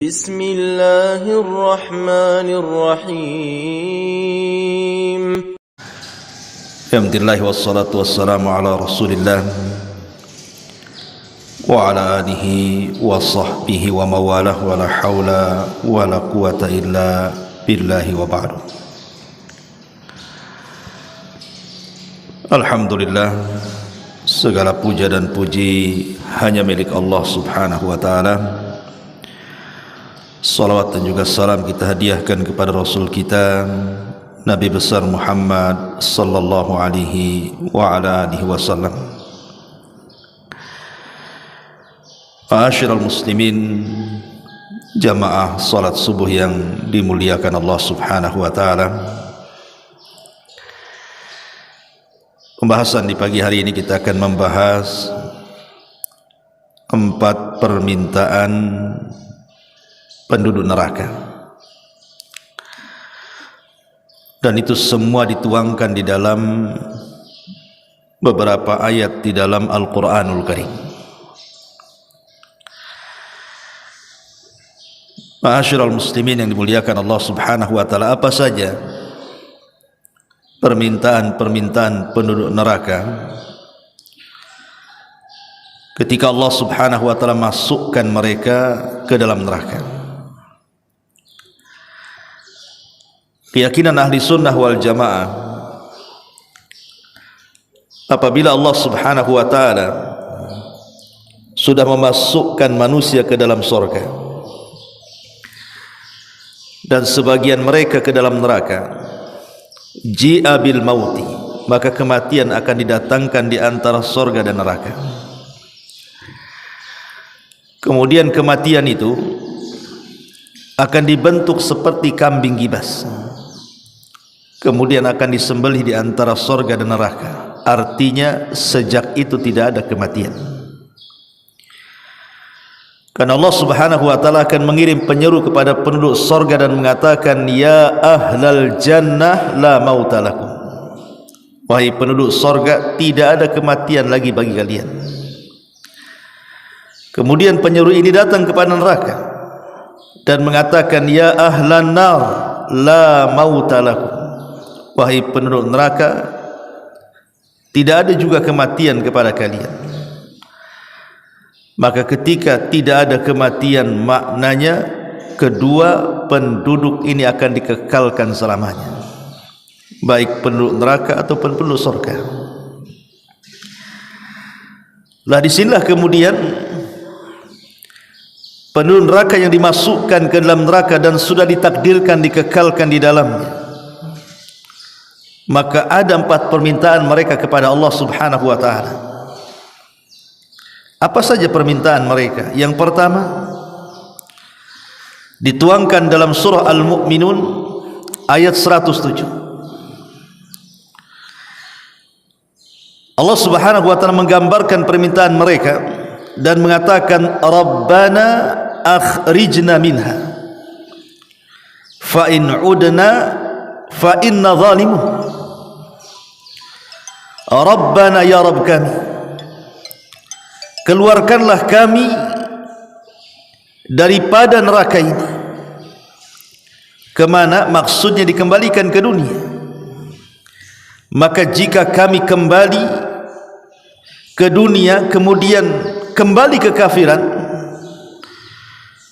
بسم الله الرحمن الرحيم الحمد لله والصلاة والسلام على رسول الله وعلى آله وصحبه ومواله ولا حول ولا قوة إلا بالله وبعد. Alhamdulillah, segala puja dan puji hanya milik Allah Subhanahu wa taala. Salawat dan juga salam kita hadiahkan kepada Rasul kita Nabi besar Muhammad sallallahu alaihi wa ala alihi wasallam. Ma'asyiral muslimin, jamaah salat subuh yang dimuliakan Allah Subhanahu wa taala. Pembahasan di pagi hari ini kita akan membahas 4 permintaan penduduk neraka, dan itu semua dituangkan di dalam beberapa ayat di dalam Al-Quranul Karim. Ma'asyiral muslimin yang dimuliakan Allah Subhanahu wa taala, apa saja permintaan-permintaan penduduk neraka ketika Allah Subhanahu wa taala masukkan mereka ke dalam neraka? Keyakinan ahli sunnah wal jamaah, apabila Allah Subhanahu wa ta'ala sudah memasukkan manusia ke dalam surga dan sebagian mereka ke dalam neraka, ji'a bil mauti, maka kematian akan didatangkan di antara surga dan neraka. Kemudian kematian itu akan dibentuk seperti kambing gibas, kemudian akan disembelih di antara surga dan neraka. Artinya sejak itu tidak ada kematian, karena Allah Subhanahu wa taala akan mengirim penyeru kepada penduduk surga dan mengatakan, ya ahlal jannah la mauta lakum, wahai penduduk surga, tidak ada kematian lagi bagi kalian. Kemudian penyeru ini datang kepada neraka dan mengatakan, ya ahlan nar la mauta lakum, wahai penduduk neraka, tidak ada juga kematian kepada kalian. Maka ketika tidak ada kematian, maknanya kedua penduduk ini akan dikekalkan selamanya, baik penduduk neraka ataupun penduduk surga. Lah disinilah kemudian penduduk neraka yang dimasukkan ke dalam neraka dan sudah ditakdirkan dikekalkan di dalamnya, maka ada 4 permintaan mereka kepada Allah Subhanahu wa ta'ala. Apa saja permintaan mereka? Yang pertama dituangkan dalam surah Al-Mu'minun ayat 107. Allah Subhanahu wa ta'ala menggambarkan permintaan mereka dan mengatakan, Rabbana akhrijna minha fa in udna fa inna zalimun. Rabbana, ya Rabb kami, keluarkanlah kami daripada neraka ini. Kemana? Maksudnya dikembalikan ke dunia. Maka jika kami kembali ke dunia kemudian kembali ke kafiran,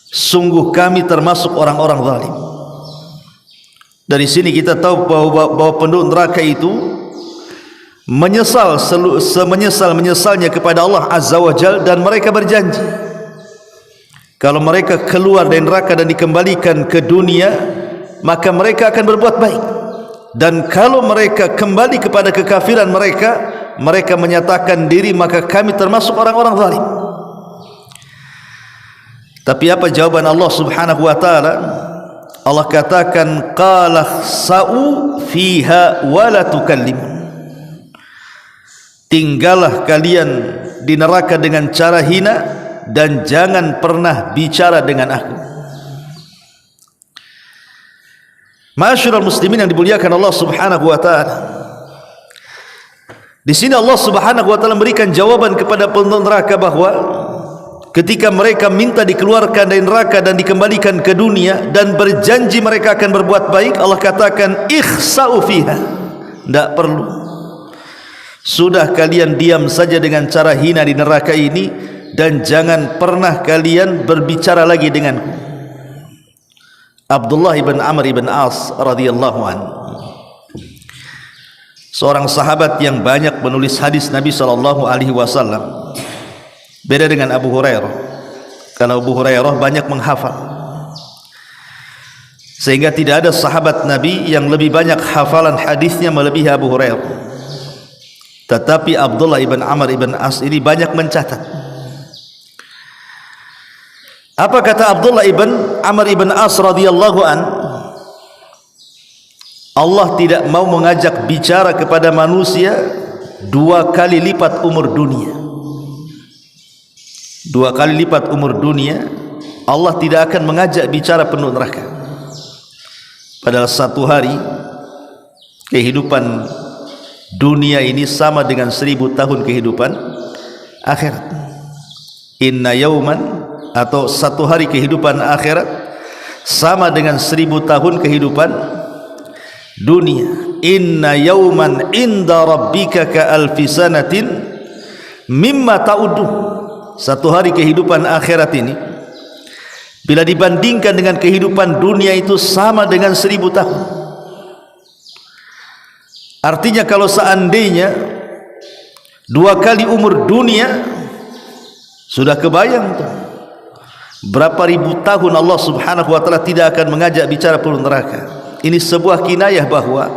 sungguh kami termasuk orang-orang zalim. Dari sini kita tahu bahwa penduduk neraka itu menyesal semenyesal-menyesalnya kepada Allah Azza wa Jal, dan mereka berjanji kalau mereka keluar dari neraka dan dikembalikan ke dunia, maka mereka akan berbuat baik, dan kalau mereka kembali kepada kekafiran mereka menyatakan diri, maka kami termasuk orang-orang zalim. Tapi apa jawaban Allah Subhanahu wa ta'ala? Allah katakan, qala sa'u fiha wa la tukallimun, tinggallah kalian di neraka dengan cara hina dan jangan pernah bicara dengan aku. Ma'asyiral muslimin yang dimuliakan Allah Subhanahu wa taala, di sini Allah Subhanahu wa taala memberikan jawaban kepada penduduk neraka bahwa ketika mereka minta dikeluarkan dari neraka dan dikembalikan ke dunia dan berjanji mereka akan berbuat baik, Allah katakan ikhsa'u fiha, tidak perlu, sudah kalian diam saja dengan cara hina di neraka ini dan jangan pernah kalian berbicara lagi denganku. Abdullah ibn Amr ibn As radhiyallahu anhu, seorang sahabat yang banyak menulis hadis Nabi SAW. Beda dengan Abu Hurairah. Kalau Abu Hurairah banyak menghafal, sehingga tidak ada sahabat Nabi yang lebih banyak hafalan hadisnya melebihi Abu Hurairah. Tetapi Abdullah ibn Amr ibn As ini banyak mencatat. Apa kata Abdullah ibn Amr ibn As radhiyallahu an? Allah tidak mau mengajak bicara kepada manusia 2 kali lipat umur dunia. 2 kali lipat umur dunia, Allah tidak akan mengajak bicara penuh neraka. Padahal 1 hari kehidupan dunia ini sama dengan 1000 tahun kehidupan akhirat. Inna yauman, atau 1 hari kehidupan akhirat sama dengan 1000 tahun kehidupan dunia. Inna yauman inda rabbika ka alfi sanatin mimma ta'udun. 1 hari kehidupan akhirat ini bila dibandingkan dengan kehidupan dunia itu sama dengan 1000 tahun. Artinya kalau seandainya 2 kali umur dunia, sudah kebayang tuh berapa ribu tahun Allah subhanahu wa ta'ala tidak akan mengajak bicara penuh neraka. Ini sebuah kinayah bahwa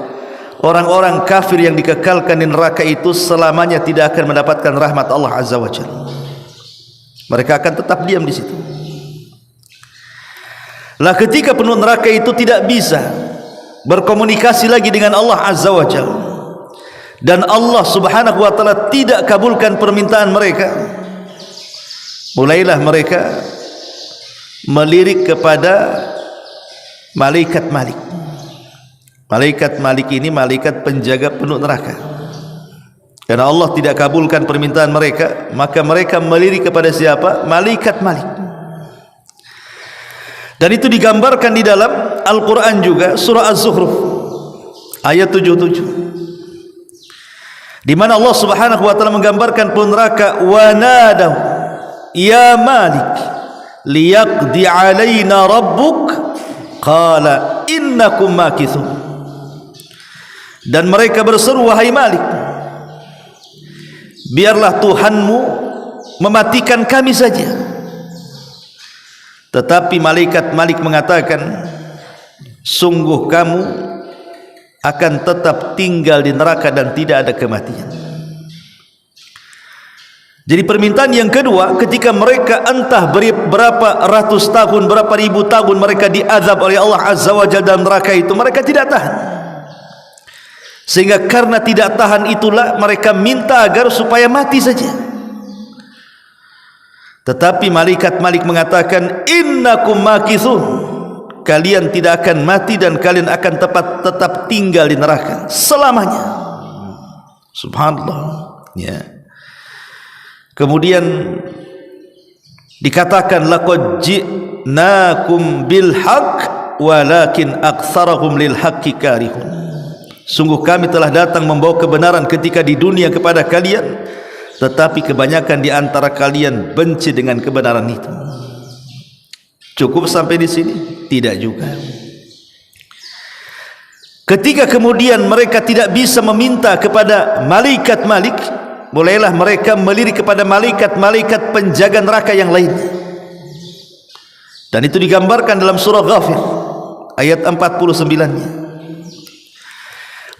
orang-orang kafir yang dikekalkan di neraka itu selamanya tidak akan mendapatkan rahmat Allah azza wa jalla. Mereka akan tetap diam di situ. Lah ketika penuh neraka itu tidak bisa berkomunikasi lagi dengan Allah azza wa jalla, dan Allah subhanahu wa ta'ala tidak kabulkan permintaan mereka, mulailah mereka melirik kepada malaikat Malik. Malaikat Malik ini malaikat penjaga penuh neraka. Karena Allah tidak kabulkan permintaan mereka, maka mereka melirik kepada siapa? Malaikat Malik. Dan itu digambarkan di dalam Al-Quran juga, surah Az-Zukhruf ayat 77, di mana Allah subhanahu wa ta'ala menggambarkan penuh neraka. Wa nadaw ya Malik liyaqdi alaina rabbuk qala innakum makithun. Dan mereka berseru, wahai Malik, biarlah Tuhanmu mematikan kami saja. Tetapi malaikat Malik mengatakan, sungguh kamu akan tetap tinggal di neraka dan tidak ada kematian. Jadi permintaan yang kedua, ketika mereka entah berapa ratus tahun, berapa ribu tahun mereka diazab oleh Allah azza wa jalla dalam neraka itu, mereka tidak tahan. Sehingga karena tidak tahan itulah mereka minta agar supaya mati saja. Tetapi malaikat Malik mengatakan, innakum makithun, kalian tidak akan mati dan kalian akan tetap tinggal di neraka selamanya. Subhanallah, ya. Kemudian dikatakan, laqad ji'nakum bil haqq walakin aktsarahum lil haqqi karihun. Sungguh kami telah datang membawa kebenaran ketika di dunia kepada kalian, tetapi kebanyakan di antara kalian benci dengan kebenaran itu. Cukup sampai di sini? Tidak juga. Ketika kemudian mereka tidak bisa meminta kepada malaikat Malik, mulailah mereka melirik kepada malaikat-malaikat penjaga neraka yang lainnya. Dan itu digambarkan dalam surah Ghafir ayat 49-nya.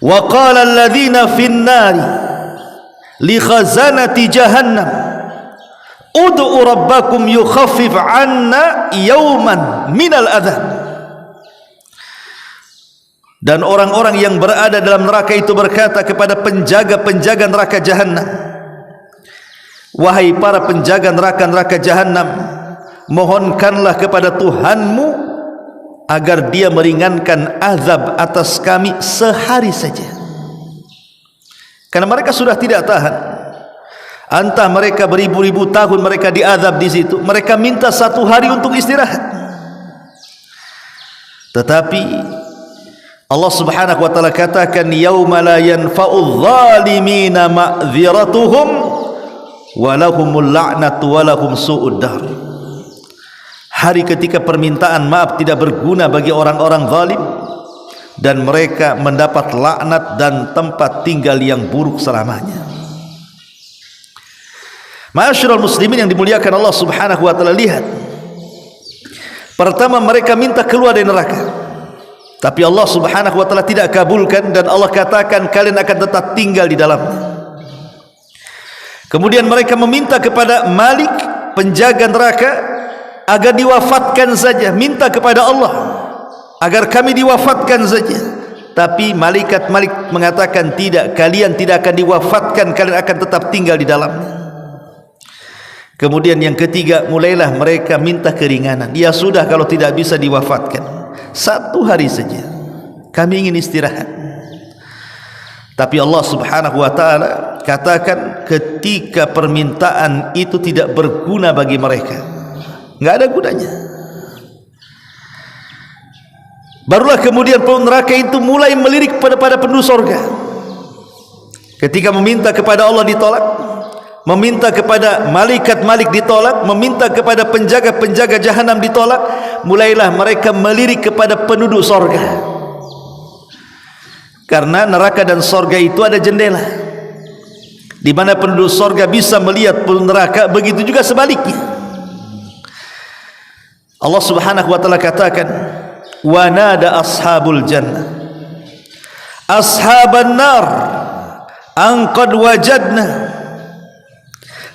Wa qala alladhina fin nari li khazanati jahannam ud'u rabbakum yukhaffif 'anna yawman minal adzab. Dan orang-orang yang berada dalam neraka itu berkata kepada penjaga-penjaga neraka Jahannam, wahai para penjaga neraka Jahannam, mohonkanlah kepada Tuhanmu agar dia meringankan azab atas kami sehari saja. Karena mereka sudah tidak tahan. entah mereka beribu-ribu tahun mereka diazab di situ, mereka minta 1 hari untuk istirahat. Tetapi Allah Subhanahu wa taala katakan, yauma la yanfa'udz zalimina ma'dziratuhum wa lahumul la'natu wa lahum su'ud dar. Hari ketika permintaan maaf tidak berguna bagi orang-orang zalim dan mereka mendapat laknat dan tempat tinggal yang buruk selamanya. Ma'asyiral muslimin yang dimuliakan Allah Subhanahu wa taala, lihat. Pertama, mereka minta keluar dari neraka, tapi Allah Subhanahu wa taala tidak kabulkan dan Allah katakan kalian akan tetap tinggal di dalamnya. Kemudian mereka meminta kepada Malik, penjaga neraka, agar diwafatkan saja, minta kepada Allah agar kami diwafatkan saja. Tapi malaikat Malik mengatakan tidak, kalian tidak akan diwafatkan, kalian akan tetap tinggal di dalamnya. Kemudian yang ketiga, mulailah mereka minta keringanan. Ya sudah, kalau tidak bisa diwafatkan, 1 hari saja, kami ingin istirahat. Tapi Allah Subhanahu wa taala katakan ketika permintaan itu tidak berguna bagi mereka, enggak ada gunanya. Barulah kemudian penduduk neraka itu mulai melirik pada penduduk surga. Ketika meminta kepada Allah ditolak, meminta kepada malaikat ditolak, meminta kepada penjaga-penjaga jahanam ditolak, mulailah mereka melirik kepada penduduk surga. Karena neraka dan surga itu ada jendela, di mana penduduk surga bisa melihat penduduk neraka, begitu juga sebaliknya. Allah Subhanahu wa taala katakan, wa nada ashabul jannah ashaban nar an qad wajadna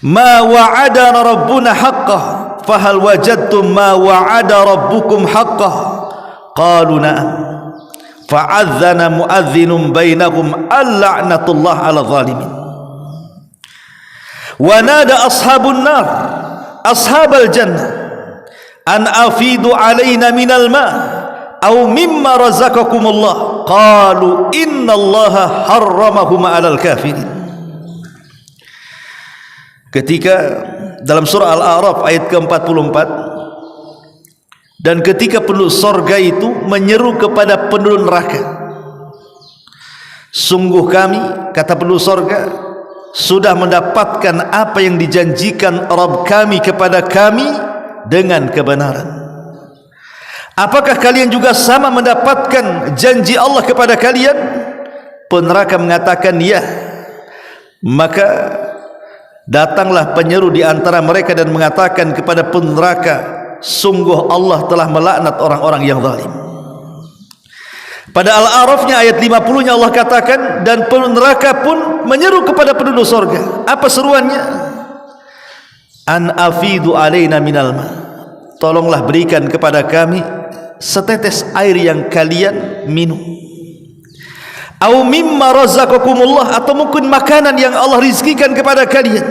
ma wa'adana rabbuna haqqan fahal wajadtum ma wa'ada rabbukum haqqan qalu na'am fa'adzana mu'adhdhinun bainahum al-la'natullah 'ala zalimin. Wa nada ashabun nar ashabal jannah an afidu alaina minal ma' aw mimma razaqakumullah qalu innallaha harramahum 'alal kafirin. Ketika dalam surah Al-A'raf ayat ke-44, dan ketika penduduk surga itu menyeru kepada penduduk neraka, sungguh kami, kata penduduk surga, sudah mendapatkan apa yang dijanjikan Rabb kami kepada kami dengan kebenaran. Apakah kalian juga sama mendapatkan janji Allah kepada kalian? Peneraka mengatakan ya. Maka datanglah penyeru di antara mereka dan mengatakan kepada peneraka, sungguh Allah telah melaknat orang-orang yang zalim. Pada Al-A'rafnya ayat 50-nya Allah katakan, dan penduduk neraka pun menyeru kepada penduduk surga. Apa seruannya? An afidu alaina minal ma, tolonglah berikan kepada kami setetes air yang kalian minum. Au mimma razaqakumullah, atau mungkin makanan yang Allah rizkikan kepada kalian.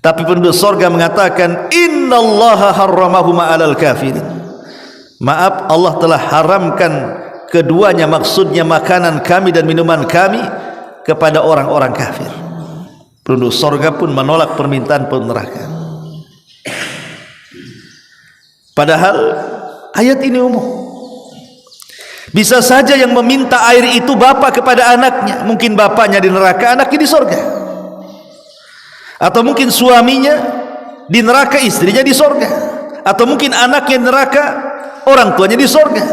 Tapi penduduk surga mengatakan innallaha harramahum 'alal kafirin. Maaf, Allah telah haramkan keduanya, maksudnya makanan kami dan minuman kami, kepada orang-orang kafir. Penduduk surga pun menolak permintaan penduduk neraka. Padahal ayat ini umum. Bisa saja yang meminta air itu bapak kepada anaknya, mungkin bapaknya di neraka, anaknya di surga. Atau mungkin suaminya di neraka, istrinya di surga. Atau mungkin anaknya di neraka, orang tuanya di surga.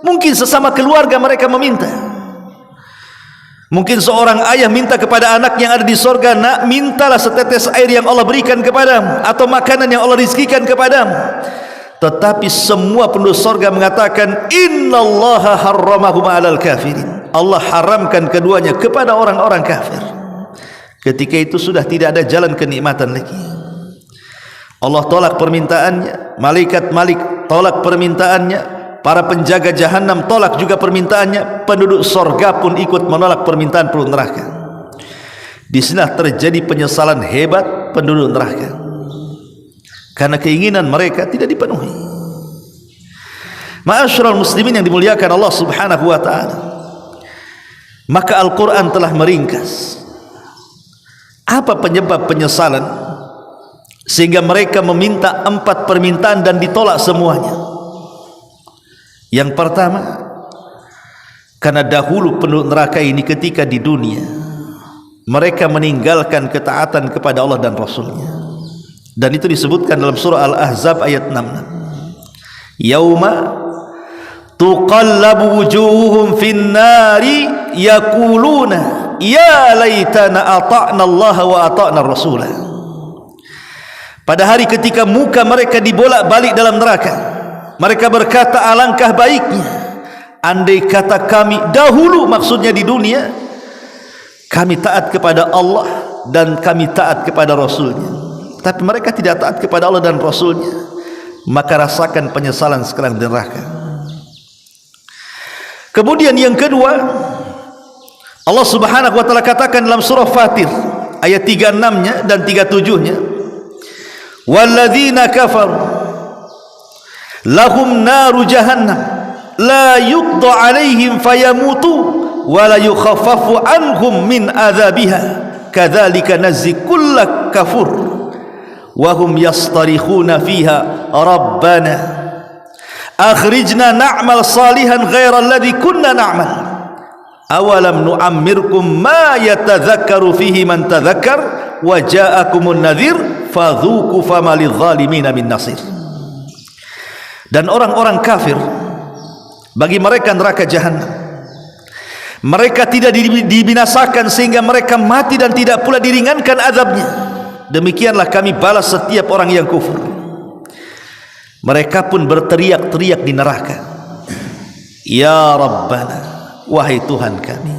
Mungkin sesama keluarga mereka meminta. Mungkin seorang ayah minta kepada anak yang ada di surga, nak, mintalah setetes air yang Allah berikan kepadamu, atau makanan yang Allah rizkikan kepadamu. Tetapi semua penduduk surga mengatakan innallaha harramahum 'alal kafirin. Allah haramkan keduanya kepada orang-orang kafir. Ketika itu sudah tidak ada jalan kenikmatan lagi. Allah tolak permintaannya, malaikat tolak permintaannya, para penjaga jahanam tolak juga permintaannya, penduduk surga pun ikut menolak permintaan penduduk neraka. Di sini terjadi penyesalan hebat penduduk neraka, karena keinginan mereka tidak dipenuhi. Ma'asyiral muslimin yang dimuliakan Allah Subhanahu wa taala, maka Al-Qur'an telah meringkas Apa penyebab penyesalan sehingga mereka meminta 4 permintaan dan ditolak semuanya? Yang pertama, karena dahulu penduduk neraka ini ketika di dunia mereka meninggalkan ketaatan kepada Allah dan Rasulnya, dan itu disebutkan dalam surah Al-Ahzab ayat 66. Yauma tuqallabu wujuhuhum fin nari yaquluna ya laitana ata'na Allah wa ata'na Rasulah. Pada hari ketika muka mereka dibolak-balik dalam neraka, mereka berkata, alangkah baiknya andai kata kami dahulu, maksudnya di dunia, kami taat kepada Allah dan kami taat kepada Rasulnya. Tapi mereka tidak taat kepada Allah dan Rasulnya, maka rasakan penyesalan sekarang di neraka. Kemudian yang kedua, Allah Subhanahu wa taala katakan dalam surah Fatir ayat 36-nya dan 37-nya, walladzina kafaru lahum naru jahannam la yuqda alaihim fayamutu wa la yukhaffafu anhum min adzabiha kadzalika nazzi kulla kafur wa hum yastarikhuna fiha rabbana akhrijna na'mal salihan ghaira alladhi kunna na'mal awalam nu'ammirkum ma yatadhakkaru fihi man tadhakkar wa ja'akumun nadhir fadhuku fama lidh-dhalimina min nasir. Dan orang-orang kafir, bagi mereka neraka jahanam, mereka tidak dibinasakan sehingga mereka mati dan tidak pula diringankan azabnya. Demikianlah kami balas setiap orang yang kufur. Mereka pun berteriak-teriak di neraka, ya Rabbana, wahai Tuhan kami.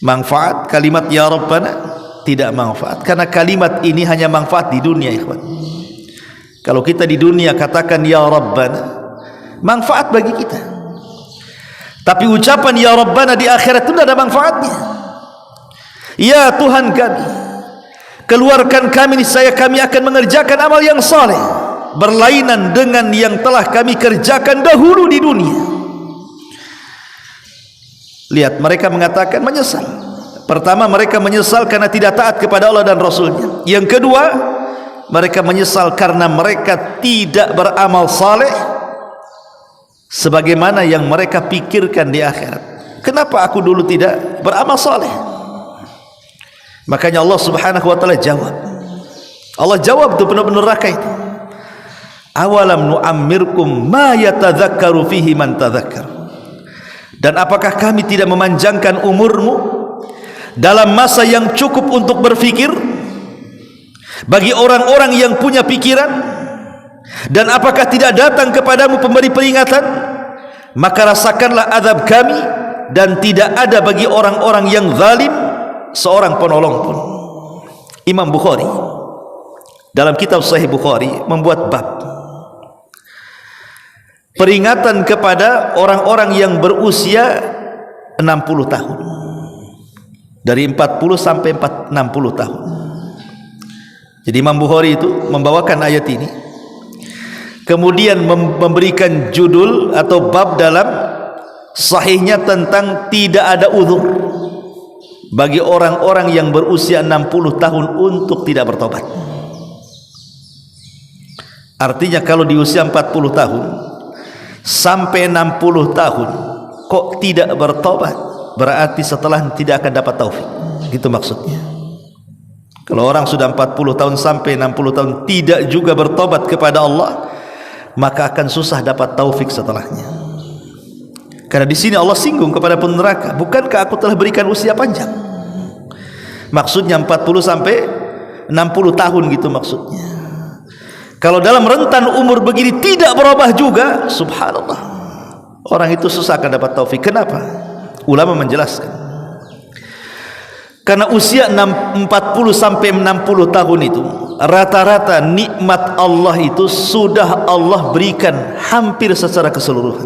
Manfaat kalimat ya Rabbana? Tidak manfaat, karena kalimat ini hanya manfaat di dunia, ikhwan. Kalau kita di dunia katakan ya Rabbana, manfaat bagi kita. Tapi ucapan ya Rabbana di akhirat itu tidak ada manfaatnya. Ya Tuhan kami, keluarkan kami, niscaya kami akan mengerjakan amal yang saleh berlainan dengan yang telah kami kerjakan dahulu di dunia. Lihat, mereka mengatakan menyesal. Pertama, mereka menyesal karena tidak taat kepada Allah dan Rasulnya. Yang kedua, mereka menyesal karena mereka tidak beramal saleh sebagaimana yang mereka pikirkan di akhirat. Kenapa aku dulu tidak beramal saleh? Makanya Allah Subhanahu wa taala jawab. Allah jawab itu benar-benar neraka itu. Awalam nu'ammirkum ma yatadzakkaru fihi man tadzakkar. Dan apakah kami tidak memanjangkan umurmu dalam masa yang cukup untuk berfikir bagi orang-orang yang punya pikiran? Dan apakah tidak datang kepadamu pemberi peringatan? Maka rasakanlah azab kami, dan tidak ada bagi orang-orang yang zalim seorang penolong pun. Imam Bukhari dalam kitab Sahih Bukhari membuat bab peringatan kepada orang-orang yang berusia 60 tahun, dari 40 sampai 60 tahun. Jadi Imam Bukhari itu membawakan ayat ini, kemudian memberikan judul atau bab dalam sahihnya tentang tidak ada uzur bagi orang-orang yang berusia 60 tahun untuk tidak bertobat. Artinya kalau di usia 40 tahun sampai 60 tahun kok tidak bertobat, berarti setelah tidak akan dapat taufik. Gitu maksudnya. Kalau orang sudah 40 tahun sampai 60 tahun tidak juga bertobat kepada Allah, maka akan susah dapat taufik setelahnya. Karena di sini Allah singgung kepada peneraka, bukankah aku telah berikan usia panjang? Maksudnya 40 sampai 60 tahun gitu maksudnya. Kalau dalam rentan umur begini tidak berubah juga, subhanallah, orang itu susah akan dapat taufik. Kenapa? Ulama menjelaskan, karena usia 40 sampai 60 tahun itu rata-rata nikmat Allah itu sudah Allah berikan hampir secara keseluruhan.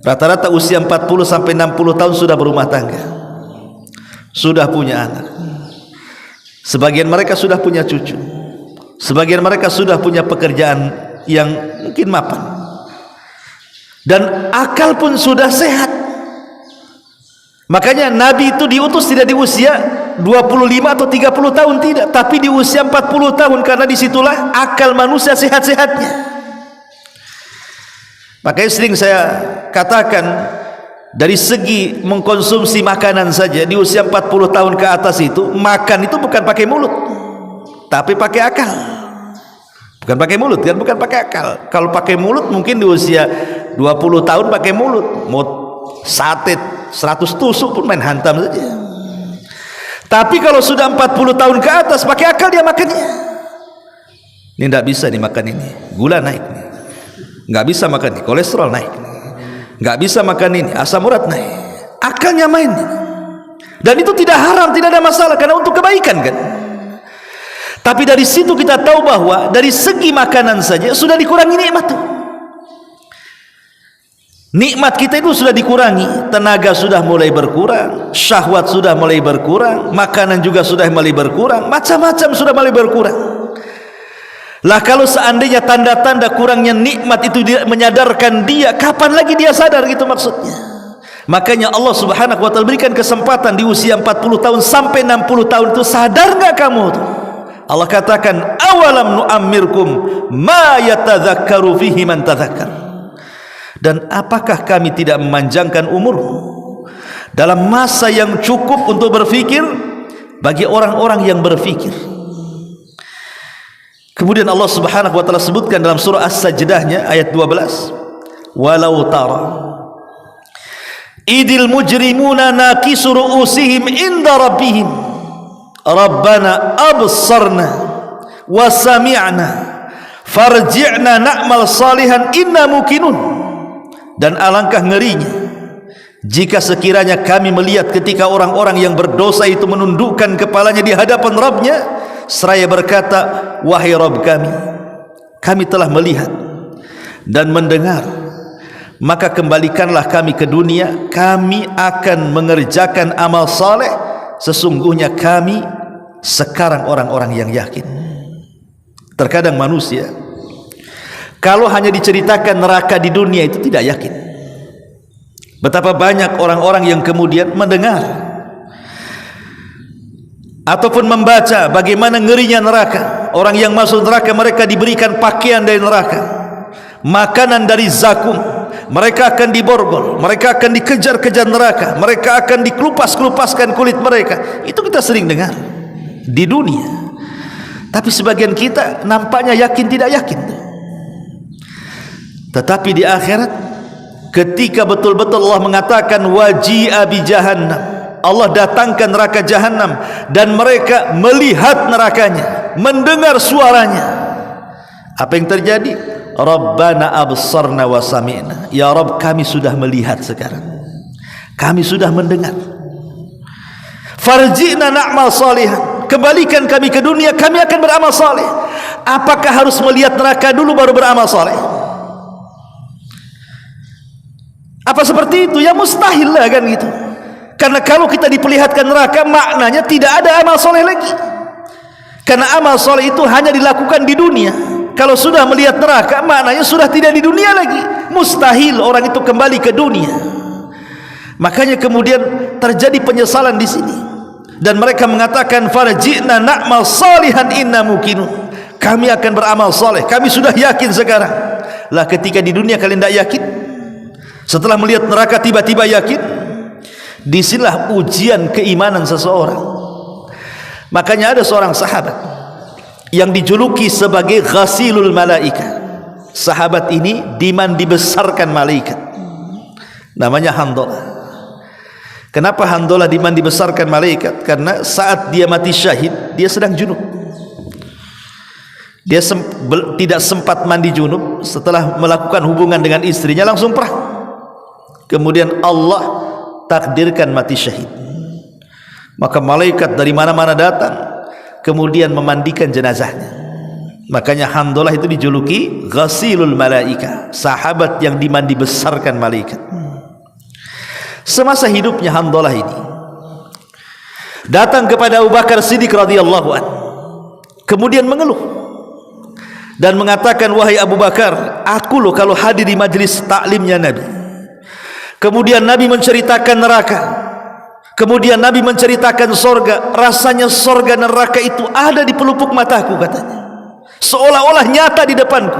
Rata-rata usia 40 sampai 60 tahun sudah berumah tangga, sudah punya anak, sebagian mereka sudah punya cucu, sebagian mereka sudah punya pekerjaan yang mungkin mapan, dan akal pun sudah sehat. Makanya Nabi itu diutus tidak di usia 25 atau 30 tahun, tidak, tapi di usia 40 tahun, karena disitulah akal manusia sehat-sehatnya. Makanya sering saya katakan, dari segi mengkonsumsi makanan saja di usia 40 tahun ke atas itu, makan itu bukan pakai mulut, tapi pakai akal. Bukan pakai mulut kan, bukan pakai akal. Kalau pakai mulut mungkin di usia 20 tahun pakai mulut, mau sate 100 tusuk pun main hantam saja. Tapi kalau sudah 40 tahun ke atas, pakai akal dia makannya. Ini tidak bisa dimakan ini, gula naik, nggak bisa makan ini, kolesterol naik, nggak bisa makan ini, asam urat naik, akalnya main. Dan itu tidak haram, tidak ada masalah, karena untuk kebaikan kan. Tapi dari situ kita tahu bahwa dari segi makanan saja sudah dikurangi nikmat tuh. Nikmat kita itu sudah dikurangi, tenaga sudah mulai berkurang, syahwat sudah mulai berkurang, makanan juga sudah mulai berkurang, macam-macam sudah mulai berkurang. Lah kalau seandainya tanda-tanda kurangnya nikmat itu menyadarkan dia, kapan lagi dia sadar, gitu maksudnya. Makanya Allah Subhanahu wa taala berikan kesempatan di usia 40 tahun sampai 60 tahun itu, sadar enggak kamu tuh? Allah katakan, awalam nu'ammirkum ma yatadzakkaru fihi man tadzakkar. Dan apakah kami tidak memanjangkan umurmu dalam masa yang cukup untuk berfikir bagi orang-orang yang berfikir. Kemudian Allah Subhanahu wa taala sebutkan dalam surah As-Sajdah ayat 12, walau tara idil mujrimuna naqisu ru'usihim inda rabbihim rabbana absarna wa sami'na farji'na na'mal salihan inna muqinun. Dan alangkah ngerinya jika sekiranya kami melihat ketika orang-orang yang berdosa itu menundukkan kepalanya di hadapan Rabbnya seraya berkata, wahai Rabb kami, kami telah melihat dan mendengar, maka kembalikanlah kami ke dunia, kami akan mengerjakan amal saleh, sesungguhnya kami sekarang orang-orang yang yakin. Terkadang manusia kalau hanya diceritakan neraka di dunia itu tidak yakin. Betapa banyak orang-orang yang kemudian mendengar ataupun membaca bagaimana ngerinya neraka. Orang yang masuk neraka, mereka diberikan pakaian dari neraka, makanan dari zakum, mereka akan diborgol, mereka akan dikejar-kejar neraka, mereka akan dikelupas-kelupaskan kulit mereka. Itu kita sering dengar di dunia. Tapi sebagian kita nampaknya yakin tidak yakin. Tetapi di akhirat, ketika betul-betul Allah mengatakan waji'a bi jahannam, Allah datangkan neraka jahanam, dan mereka melihat nerakanya, mendengar suaranya, apa yang terjadi? Rabbana absarna wa sami'na, ya Rabb, kami sudah melihat sekarang, kami sudah mendengar. Farji'na na'mal salihan, kembalikan kami ke dunia, kami akan beramal saleh. Apakah harus melihat neraka dulu baru beramal saleh? Apa seperti itu? Ya mustahil lah kan gitu. Karena kalau kita diperlihatkan neraka, maknanya tidak ada amal soleh lagi. Karena amal soleh itu hanya dilakukan di dunia. Kalau sudah melihat neraka, maknanya sudah tidak di dunia lagi. Mustahil orang itu kembali ke dunia. Makanya kemudian terjadi penyesalan di sini. Dan mereka mengatakan farji'na na'mal salihan inna muqinun. Kami akan beramal soleh, kami sudah yakin sekarang. Lah ketika di dunia kalian tidak yakin, setelah melihat neraka tiba-tiba yakin, disinilah ujian keimanan seseorang. Makanya ada seorang sahabat yang dijuluki sebagai ghasilul malaika. Sahabat ini dimandi besarkan malaikat, namanya Handalah. Kenapa Handalah dimandi besarkan malaikat? Karena saat dia mati syahid, dia sedang junub. Dia tidak sempat mandi junub, setelah melakukan hubungan dengan istrinya langsung perang. Kemudian Allah takdirkan mati syahid, maka malaikat dari mana-mana datang kemudian memandikan jenazahnya. Makanya Handalah itu dijuluki ghasilul malaika, sahabat yang dimandi besarkan malaikat. Semasa hidupnya Handalah ini datang kepada Abu Bakar Siddiq radhiyallahu anhu, kemudian mengeluh dan mengatakan, wahai Abu Bakar, aku loh kalau hadir di majelis taklimnya Nabi, kemudian Nabi menceritakan neraka, Kemudian Nabi menceritakan sorga, rasanya sorga neraka itu ada di pelupuk mataku katanya, seolah-olah nyata di depanku.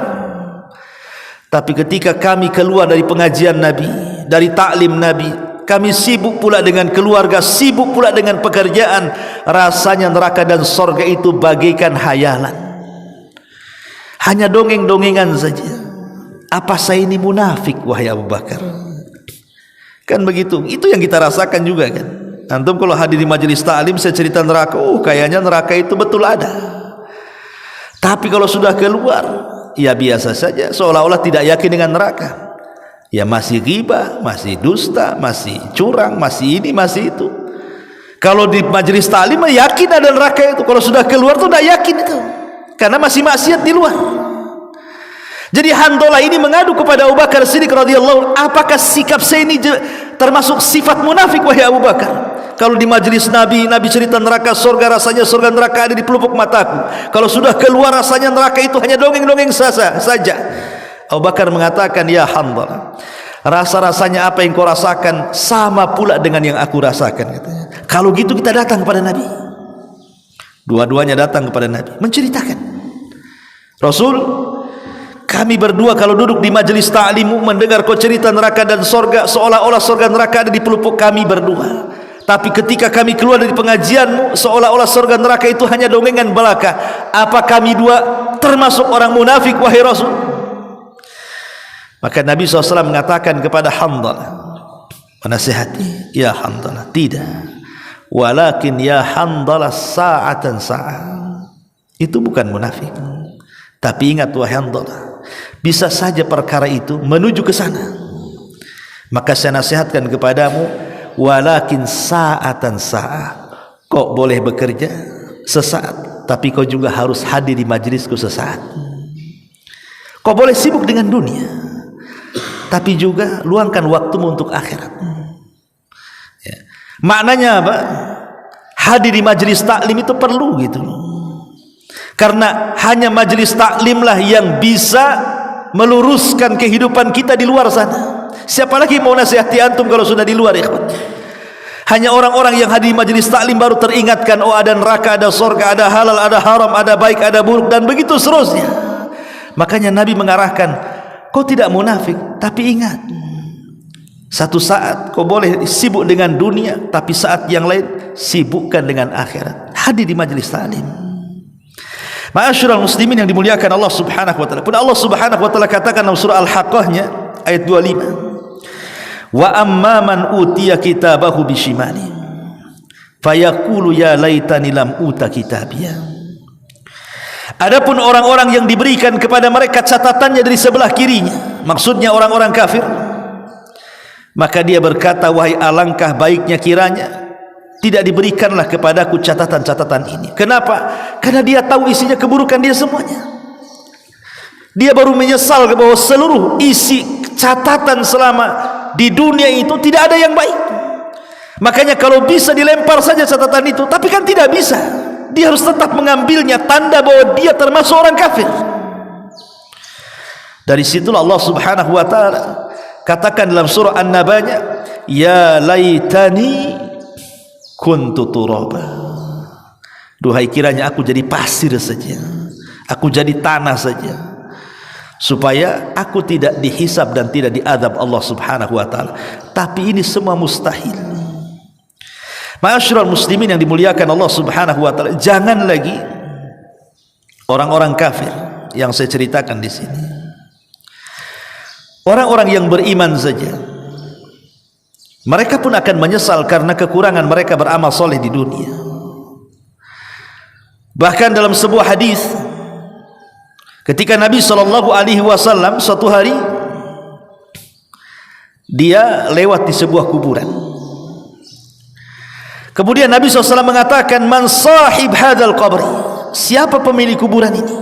Tapi ketika kami keluar dari pengajian Nabi, dari taklim Nabi, kami sibuk pula dengan keluarga, sibuk pula dengan pekerjaan, rasanya neraka dan sorga itu bagaikan hayalan, hanya dongeng-dongengan saja. Apa saya ini munafik wahai Abu Bakar? Kan begitu, itu yang kita rasakan juga kan. Antum kalau hadir di majelis ta'lim saya cerita neraka, kayaknya neraka itu betul ada. Tapi kalau sudah keluar, ya biasa saja, seolah-olah tidak yakin dengan neraka. Ya masih ghibah, masih dusta, masih curang, masih ini, masih itu. Kalau di majelis ta'lim yakin ada neraka itu, kalau sudah keluar tuh tidak yakin itu, karena masih maksiat di luar. Jadi Handalah ini mengadu kepada Abu Bakar Siddiq radhiyallahu, apakah sikap saya ini termasuk sifat munafik wahai Abu Bakar? Kalau di majelis Nabi, Nabi cerita neraka surga, rasanya surga neraka ada di pelupuk mataku. Kalau sudah keluar rasanya neraka itu hanya dongeng-dongeng saja. Abu Bakar mengatakan, ya Handalah, rasa-rasanya apa yang kau rasakan sama pula dengan yang aku rasakan katanya. Kalau gitu kita datang kepada Nabi. Dua-duanya datang kepada Nabi menceritakan, Rasul, kami berdua kalau duduk di majelis ta'limu mendengar kau cerita neraka dan sorga, seolah-olah sorga neraka ada di pelupuk kami berdua. Tapi ketika kami keluar dari pengajianmu, seolah-olah sorga neraka itu hanya dongengan belaka. Apa kami dua termasuk orang munafik wahai Rasul? Maka Nabi SAW mengatakan kepada Handalah, menasihati, ya Handalah, tidak. Walakin ya Handalah sa'atan sa'ah. Itu bukan munafik. Tapi ingat wahai Handalah, bisa saja perkara itu menuju ke sana. Maka saya nasihatkan kepadamu, walakin sa'atan sa'ah. Kau boleh bekerja sesaat, tapi kau juga harus hadir di majelisku sesaat. Kau boleh sibuk dengan dunia, tapi juga luangkan waktumu untuk akhirat. Ya. Maknanya apa? Hadir di majelis taklim itu perlu gitu. Karena hanya majelis taklimlah yang bisa meluruskan kehidupan kita di luar sana. Siapa lagi mau nasihati antum kalau sudah di luar, ikhwan? Hanya orang-orang yang hadir di majelis taklim baru teringatkan, oh ada neraka, ada surga, ada halal, ada haram, ada baik, ada buruk, dan begitu seterusnya. Makanya Nabi mengarahkan, kau tidak munafik, tapi ingat, satu saat kau boleh sibuk dengan dunia, tapi saat yang lain sibukkan dengan akhirat. Hadir di majelis taklim. Ma'asyiral muslimin yang dimuliakan Allah Subhanahu wa taala. Pun Allah Subhanahu wa taala katakan dalam surah Al-Haqqah-nya ayat 25. Wa amma man utiya kitabahu bishimali fayaqulu ya laitani lam uta kitabiyya. Adapun orang-orang yang diberikan kepada mereka catatannya dari sebelah kirinya, maksudnya orang-orang kafir, maka dia berkata, wahai alangkah baiknya kiranya tidak diberikanlah kepadaku catatan-catatan ini. Kenapa? Karena dia tahu isinya keburukan dia semuanya. Dia baru menyesal bahwa seluruh isi catatan selama di dunia itu tidak ada yang baik. Makanya kalau bisa dilempar saja catatan itu, tapi kan tidak bisa. Dia harus tetap mengambilnya, tanda bahwa dia termasuk orang kafir. Dari situlah Allah Subhanahu wa taala katakan dalam surah An-Naba'nya, ya laitani kuntu turaba. Duhai kiranya aku jadi pasir saja, aku jadi tanah saja, supaya aku tidak dihisab dan tidak diadab Allah Subhanahu wa taala. Tapi ini semua mustahil. Ma'asyiral muslimin yang dimuliakan Allah Subhanahu wa taala, jangan lagi orang-orang kafir yang saya ceritakan di sini. Orang-orang yang beriman saja, mereka pun akan menyesal karena kekurangan mereka beramal soleh di dunia. Bahkan dalam sebuah hadis, ketika Nabi SAW suatu hari dia lewat di sebuah kuburan, kemudian Nabi SAW mengatakan, man sahib hadal qabri, siapa pemilik kuburan ini?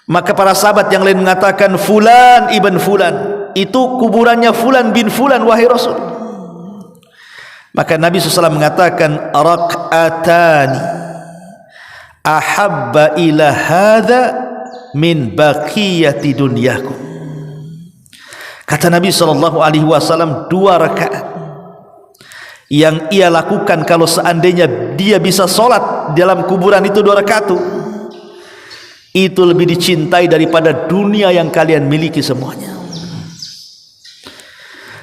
Maka para sahabat yang lain mengatakan, fulan ibn fulan, itu kuburannya fulan bin fulan wahai Rasul. Maka Nabi SAW mengatakan, raq'atani ahabba ila hadha min baqiyati dunyakum. Kata Nabi SAW, 2 rakaat yang ia lakukan kalau seandainya dia bisa sholat dalam kuburan itu 2 rakaat, itu lebih dicintai daripada dunia yang kalian miliki semuanya.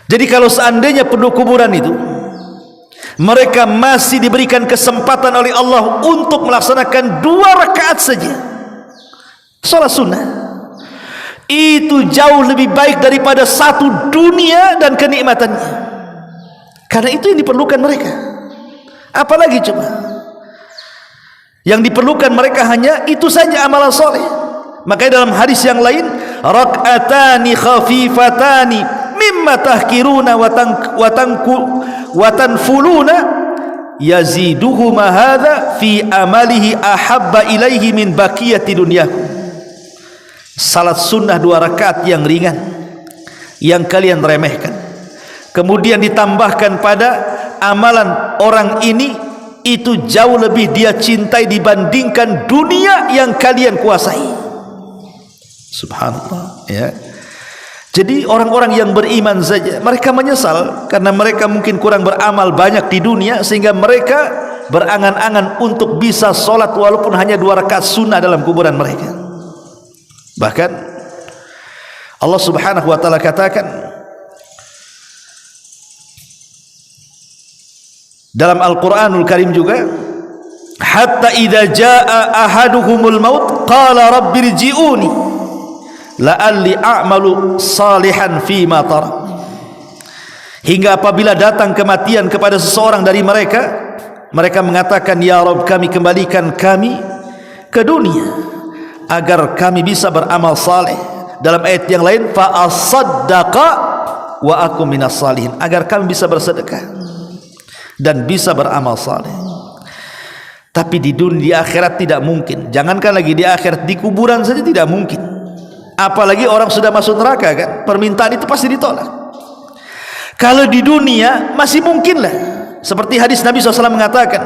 Jadi kalau seandainya penduduk kuburan itu mereka masih diberikan kesempatan oleh Allah untuk melaksanakan 2 rakaat saja sholat sunnah, itu jauh lebih baik daripada 1 dunia dan kenikmatannya. Karena itu yang diperlukan mereka. Apalagi coba, yang diperlukan mereka hanya itu saja, amalan soleh. Makanya dalam hadis yang lain, rak'atani khafifatani mimma tahkiruna wa tanfuluna yaziduhuma hadha fi amalihi ahabba ilaihi min baqiyati dunyakum. Salat sunnah 2 rakaat yang ringan yang kalian remehkan, kemudian ditambahkan pada amalan orang ini, itu jauh lebih dia cintai dibandingkan dunia yang kalian kuasai. Subhanallah, ya. Jadi orang-orang yang beriman saja mereka menyesal karena mereka mungkin kurang beramal banyak di dunia, sehingga mereka berangan-angan untuk bisa sholat walaupun hanya 2 rakaat sunnah dalam kuburan mereka. Bahkan Allah Subhanahu wa taala katakan dalam Al-Quranul Karim juga, hatta idza jaa ahaduhumul maut qala rabbirji'uni la'alli a'malu salihan fima tarak. Hingga apabila datang kematian kepada seseorang dari mereka, mereka mengatakan, ya Rabb, kami kembalikan kami ke dunia agar kami bisa beramal saleh. Dalam ayat yang lain, fa asaddaqa wa akum minas salihin, agar kami bisa bersedekah dan bisa beramal saleh. Tapi di dunia, di akhirat tidak mungkin. Jangankan lagi di akhirat, di kuburan saja tidak mungkin. Apalagi orang sudah masuk neraka, kan permintaan itu pasti ditolak. Kalau di dunia masih mungkin lah, seperti hadis Nabi SAW mengatakan,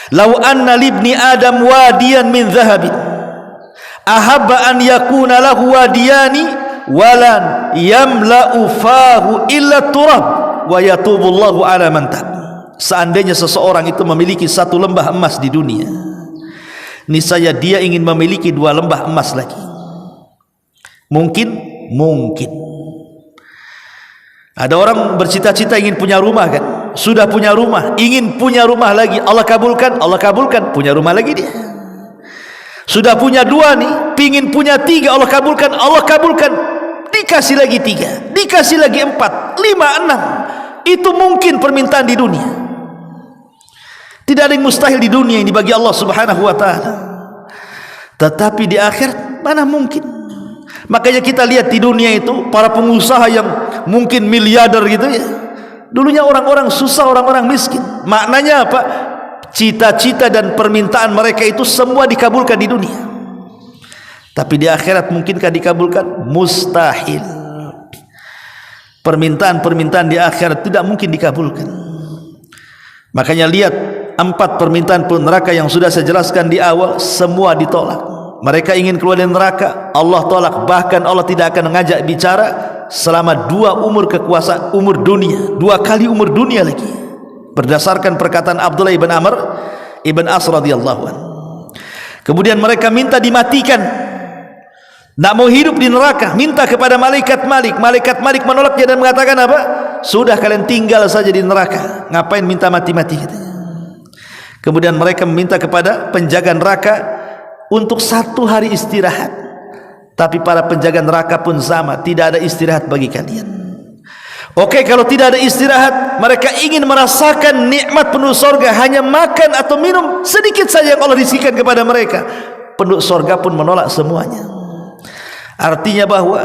lau anna libni adam wadiyan min zahabin ahabba an yakuna lahu wadiyani walan yamla'u fahu illa turab wa yatubullahu ala man tab. Seandainya seseorang itu memiliki 1 lembah emas di dunia, niscaya dia ingin memiliki 2 lembah emas lagi. Mungkin ada orang bercita-cita ingin punya rumah, kan, sudah punya rumah, ingin punya rumah lagi, Allah kabulkan, punya rumah lagi dia. Sudah punya 2 nih, pingin punya 3, Allah kabulkan, dikasih lagi 3, dikasih lagi 4, 5, 6. Itu mungkin permintaan di dunia. Tidak ada yang mustahil di dunia ini bagi Allah Subhanahu wa taala. Tetapi di akhirat mana mungkin. Makanya kita lihat di dunia itu para pengusaha yang mungkin miliarder gitu ya, dulunya orang-orang susah, orang-orang miskin. Maknanya apa? Cita-cita dan permintaan mereka itu semua dikabulkan di dunia. Tapi di akhirat mungkinkah dikabulkan? Mustahil. Permintaan-permintaan di akhirat tidak mungkin dikabulkan. Makanya lihat 4 permintaan penduduk neraka yang sudah saya jelaskan di awal, semua ditolak. Mereka ingin keluar dari neraka, Allah tolak. Bahkan Allah tidak akan mengajak bicara selama 2 umur kekuasaan, umur dunia, 2 kali umur dunia lagi. Berdasarkan perkataan Abdullah ibn Amr ibn As radhiyallahu anhu. Kemudian mereka minta dimatikan, nak mau hidup di neraka, minta kepada malaikat Malik. Malaikat Malik menolaknya dan mengatakan apa? Sudah, kalian tinggal saja di neraka, ngapain minta mati-mati, katanya. Kemudian mereka meminta kepada penjaga neraka untuk 1 hari istirahat. Tapi para penjaga neraka pun sama, tidak ada istirahat bagi kalian. Oke, kalau tidak ada istirahat, mereka ingin merasakan nikmat penduduk surga, hanya makan atau minum sedikit saja yang Allah rizkikan kepada mereka. Penduduk surga pun menolak semuanya. Artinya bahwa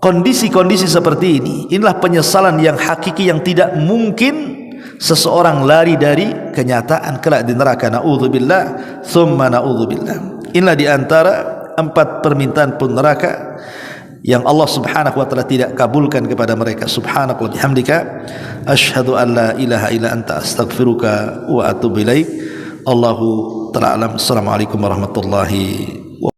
kondisi-kondisi seperti ini, inilah penyesalan yang hakiki yang tidak mungkin seseorang lari dari kenyataan kelak di neraka. Na'udzubillah thumma na'udzubillah. Inilah di antara 4 permintaan penduduk neraka yang Allah Subhanahu wa taala tidak kabulkan kepada mereka. Subhanallah bihamdika asyhadu an la ilaha illa anta astaghfiruka wa atubu ilaik. Allahu ta'ala alam. Assalamualaikum warahmatullahi